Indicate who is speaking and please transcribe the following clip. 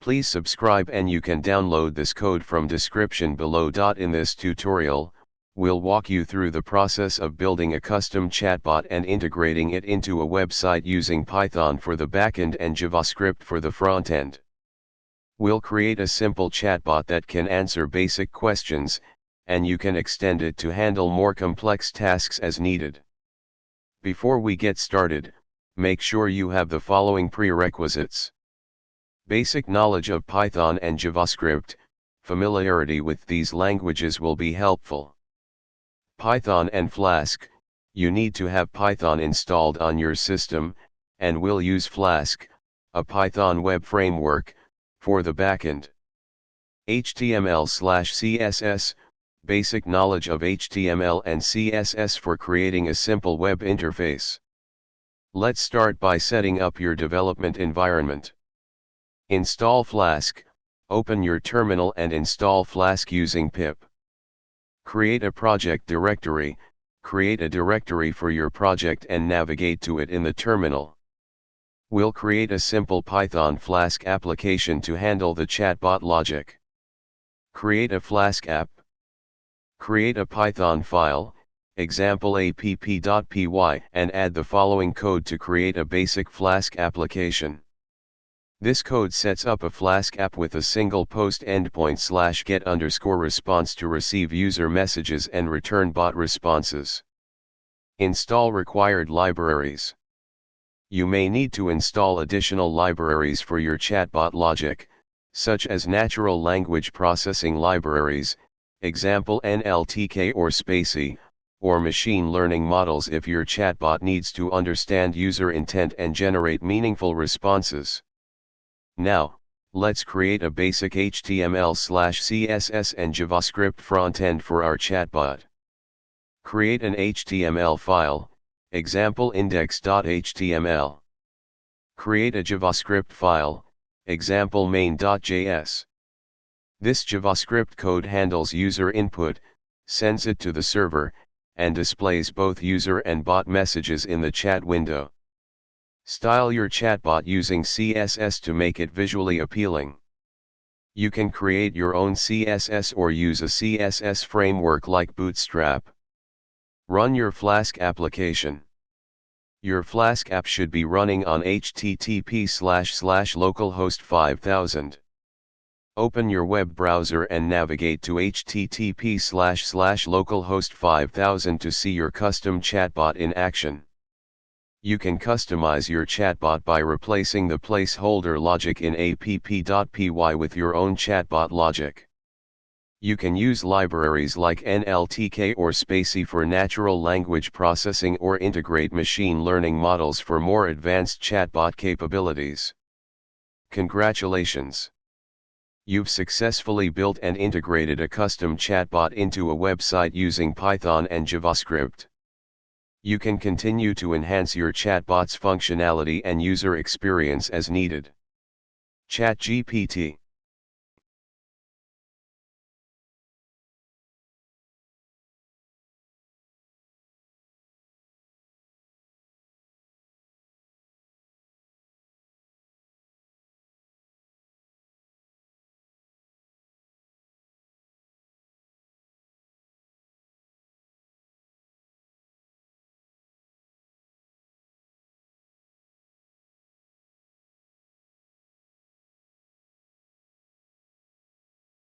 Speaker 1: Please subscribe and you can download this code from description below. In this tutorial, we'll walk you through the process of building a custom chatbot and integrating it into a website using Python for the backend and JavaScript for the frontend. We'll create a simple chatbot that can answer basic questions, and you can extend it to handle more complex tasks as needed. Before we get started, make sure you have the following prerequisites. Basic knowledge of Python and JavaScript. Familiarity with these languages will be helpful. Python and Flask. You need to have Python installed on your system, and we'll use Flask, a Python web framework, for the backend. HTML/CSS. Basic knowledge of HTML and CSS for creating a simple web interface. Let's start by setting up your development environment. Install Flask. Open your terminal and install Flask using pip. Create a project directory. Create a directory for your project and navigate to it in the terminal. We'll create a simple Python Flask application to handle the chatbot logic. Create a Flask app. Create a Python file, example app.py, and add the following code to create a basic Flask application. This code sets up a Flask app with a single post endpoint /get_response to receive user messages and return bot responses. Install required libraries. You may need to install additional libraries for your chatbot logic, such as natural language processing libraries, example NLTK or spaCy, or machine learning models if your chatbot needs to understand user intent and generate meaningful responses. Now, let's create a basic HTML/CSS and JavaScript frontend for our chatbot. Create an HTML file, example index.html. Create a JavaScript file, example main.js. This JavaScript code handles user input, sends it to the server, and displays both user and bot messages in the chat window. Style your chatbot using CSS to make it visually appealing. You can create your own CSS or use a CSS framework like Bootstrap. Run your Flask application. Your Flask app should be running on http://localhost 5000. Open your web browser and navigate to http://localhost 5000 to see your custom chatbot in action. You can customize your chatbot by replacing the placeholder logic in app.py with your own chatbot logic. You can use libraries like NLTK or spaCy for natural language processing or integrate machine learning models for more advanced chatbot capabilities. Congratulations! You've successfully built and integrated a custom chatbot into a website using Python and JavaScript. You can continue to enhance your chatbot's functionality and user experience as needed. ChatGPT.